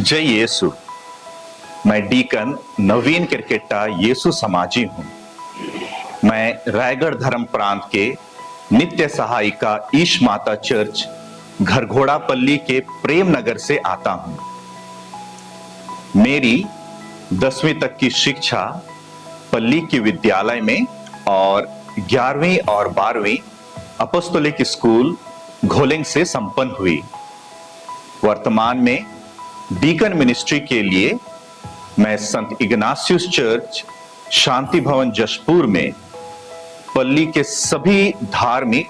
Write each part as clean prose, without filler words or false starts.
जय यीशु। मैं डीकन नवीन क्रिकेटा यीशु समाजी हूं। मैं रायगढ़ धर्म प्रांत के नित्य सहायिका ईश माता चर्च घरघोड़ापल्ली के प्रेम नगर से आता हूं। मेरी 10वीं तक की शिक्षा पल्ली के विद्यालय में और 11वीं और 12वीं अपोस्तलिक स्कूल घोलिंग से संपन्न हुई। वर्तमान में डीकन मिनिस्ट्री के लिए मैं संत इग्नासियस चर्च शांति भवन जशपुर में पल्ली के सभी धार्मिक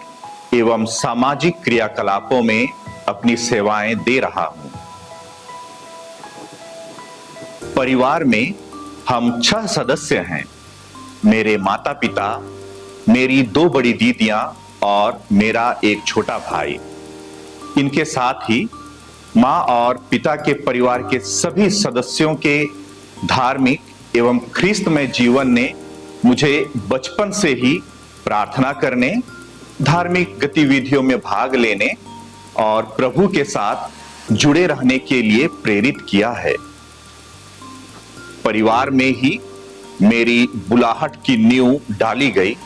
एवं सामाजिक क्रियाकलापों में अपनी सेवाएं दे रहा हूं। परिवार में हम 6 सदस्य हैं। मेरे माता पिता, मेरी 2 बड़ी दीदियां और मेरा एक छोटा भाई। इनके साथ ही मां और पिता के परिवार के सभी सदस्यों के धार्मिक एवं ख्रिस्तमय जीवन ने मुझे बचपन से ही प्रार्थना करने, धार्मिक गतिविधियों में भाग लेने और प्रभु के साथ जुड़े रहने के लिए प्रेरित किया है। परिवार में ही मेरी बुलाहट की नींव डाली गई।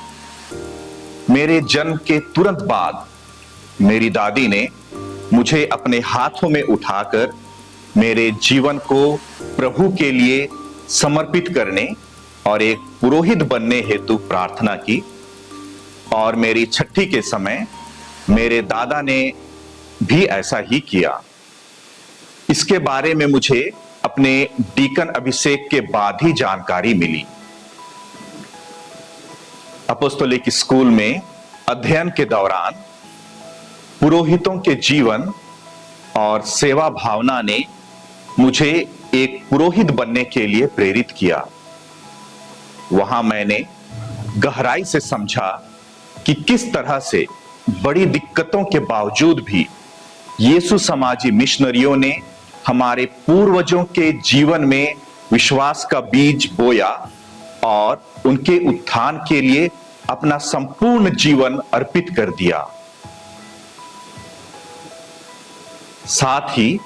मेरे जन्म के तुरंत बाद मेरी दादी ने मुझे अपने हाथों में उठाकर मेरे जीवन को प्रभु के लिए समर्पित करने और एक पुरोहित बनने हेतु प्रार्थना की। और मेरी छठी के समय मेरे दादा ने भी ऐसा ही किया। इसके बारे में मुझे अपने डीकन अभिषेक के बाद ही जानकारी मिली। अपोस्तलिक स्कूल में अध्ययन के दौरान पुरोहितों के जीवन और सेवा भावना ने मुझे एक पुरोहित बनने के लिए प्रेरित किया। वहां मैंने गहराई से समझा कि किस तरह से बड़ी दिक्कतों के बावजूद भी यीशु समाजी मिशनरियों ने हमारे पूर्वजों के जीवन में विश्वास का बीज बोया और उनके उत्थान के लिए अपना संपूर्ण जीवन अर्पित कर दिया। साथ ही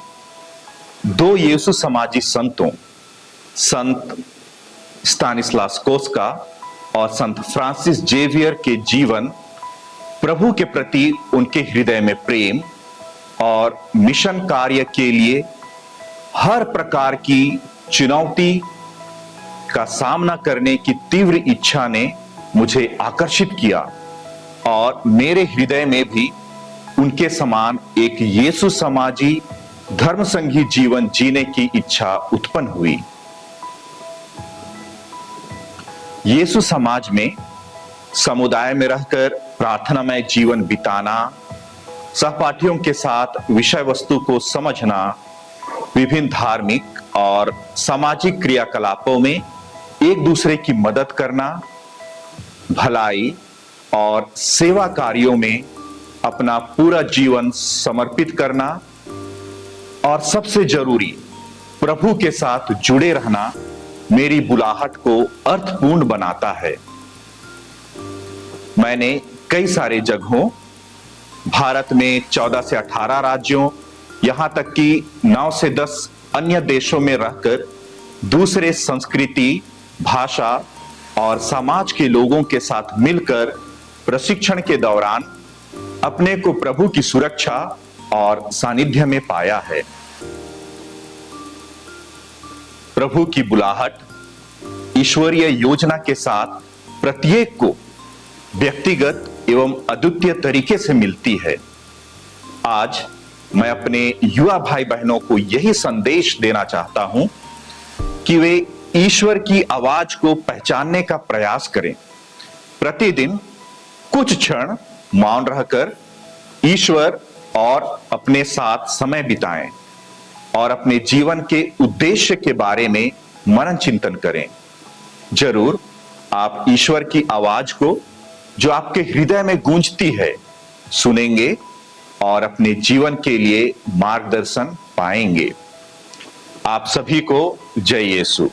2 यीशु समाजी संतों, संत स्तानिस्लास कोस्का और संत फ्रांसिस जेवियर के जीवन प्रभु के प्रति उनके हृदय में प्रेम और मिशन कार्य के लिए हर प्रकार की चुनौती का सामना करने की तीव्र इच्छा ने मुझे आकर्षित किया और मेरे हृदय में भी उनके समान एक यीशु समाजी धर्म संघी जीवन जीने की इच्छा उत्पन्न हुई। यीशु समाज में समुदाय में रहकर प्रार्थनामय जीवन बिताना, सहपाठियों के साथ विषय वस्तु को समझना, विभिन्न धार्मिक और सामाजिक क्रियाकलापों में एक दूसरे की मदद करना, भलाई और सेवा कार्यों में अपना पूरा जीवन समर्पित करना और सबसे जरूरी प्रभु के साथ जुड़े रहना मेरी बुलाहट को अर्थपूर्ण बनाता है। मैंने कई सारे जगहों, भारत में 14 से 18 राज्यों, यहां तक कि 9 से 10 अन्य देशों में रहकर दूसरे संस्कृति, भाषा और समाज के लोगों के साथ मिलकर प्रशिक्षण के दौरान अपने को प्रभु की सुरक्षा और सानिध्य में पाया है। प्रभु की बुलाहट ईश्वरीय योजना के साथ प्रत्येक को व्यक्तिगत एवं अद्वितीय तरीके से मिलती है। आज मैं अपने युवा भाई बहनों को यही संदेश देना चाहता हूं कि वे ईश्वर की आवाज को पहचानने का प्रयास करें। प्रतिदिन कुछ क्षण मौन रहकर ईश्वर और अपने साथ समय बिताएं और अपने जीवन के उद्देश्य के बारे में मनन चिंतन करें। जरूर आप ईश्वर की आवाज को, जो आपके हृदय में गूंजती है, सुनेंगे और अपने जीवन के लिए मार्गदर्शन पाएंगे। आप सभी को जय यीशु।